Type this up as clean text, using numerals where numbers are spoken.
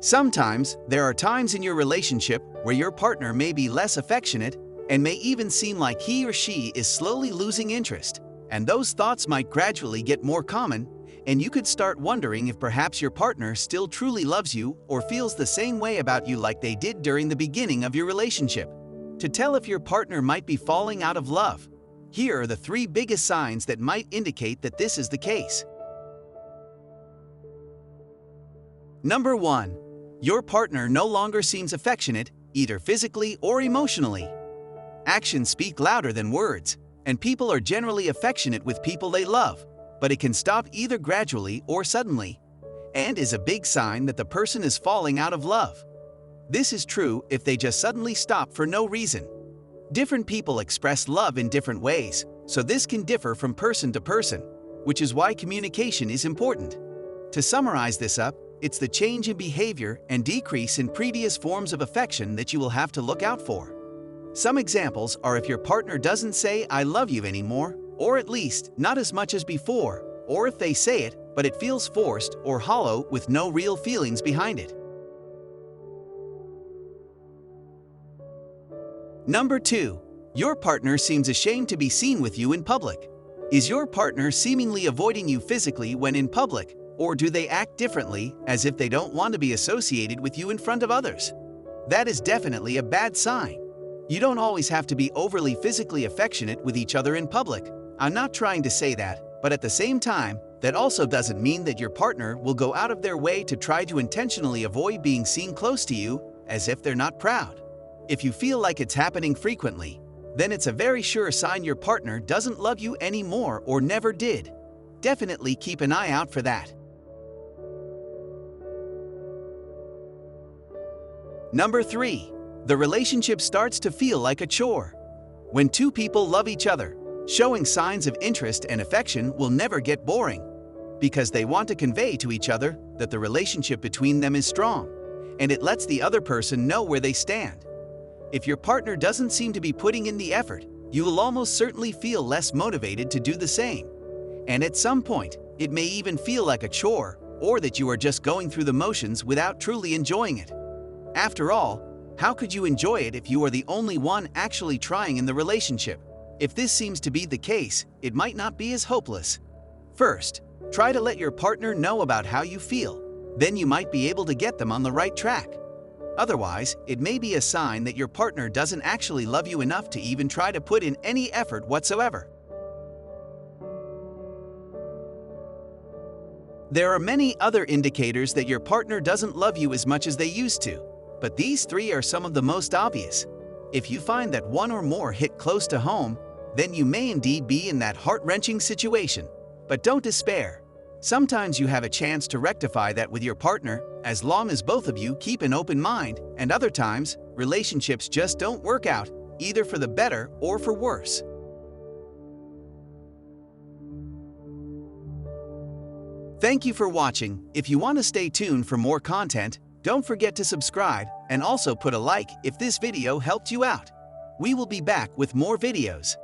Sometimes, there are times in your relationship where your partner may be less affectionate and may even seem like he or she is slowly losing interest, and those thoughts might gradually get more common, and you could start wondering if perhaps your partner still truly loves you or feels the same way about you like they did during the beginning of your relationship. To tell if your partner might be falling out of love, here are the 3 biggest signs that might indicate that this is the case. Number 1. Your partner no longer seems affectionate, either physically or emotionally. Actions speak louder than words, and people are generally affectionate with people they love, but it can stop either gradually or suddenly, and is a big sign that the person is falling out of love. This is true if they just suddenly stop for no reason. Different people express love in different ways, so this can differ from person to person, which is why communication is important. To summarize this up, it's the change in behavior and decrease in previous forms of affection that you will have to look out for. Some examples are if your partner doesn't say "I love you" anymore, or at least not as much as before, or if they say it, but it feels forced or hollow with no real feelings behind it. Number 2. Your partner seems ashamed to be seen with you in public. Is your partner seemingly avoiding you physically when in public, or do they act differently, as if they don't want to be associated with you in front of others? That is definitely a bad sign. You don't always have to be overly physically affectionate with each other in public. I'm not trying to say that, but at the same time, that also doesn't mean that your partner will go out of their way to try to intentionally avoid being seen close to you, as if they're not proud. If you feel like it's happening frequently, then it's a very sure sign your partner doesn't love you anymore or never did. Definitely keep an eye out for that. Number 3. The relationship starts to feel like a chore. When 2 people love each other, showing signs of interest and affection will never get boring, because they want to convey to each other that the relationship between them is strong, and it lets the other person know where they stand. If your partner doesn't seem to be putting in the effort, you will almost certainly feel less motivated to do the same. And at some point, it may even feel like a chore, or that you are just going through the motions without truly enjoying it. After all, how could you enjoy it if you are the only one actually trying in the relationship? If this seems to be the case, it might not be as hopeless. First, try to let your partner know about how you feel. Then you might be able to get them on the right track. Otherwise, it may be a sign that your partner doesn't actually love you enough to even try to put in any effort whatsoever. There are many other indicators that your partner doesn't love you as much as they used to, but these 3 are some of the most obvious. If you find that one or more hit close to home, then you may indeed be in that heart-wrenching situation. But don't despair. Sometimes you have a chance to rectify that with your partner, as long as both of you keep an open mind, and other times, relationships just don't work out, either for the better or for worse. Thank you for watching. If you want to stay tuned for more content, don't forget to subscribe and also put a like if this video helped you out. We will be back with more videos.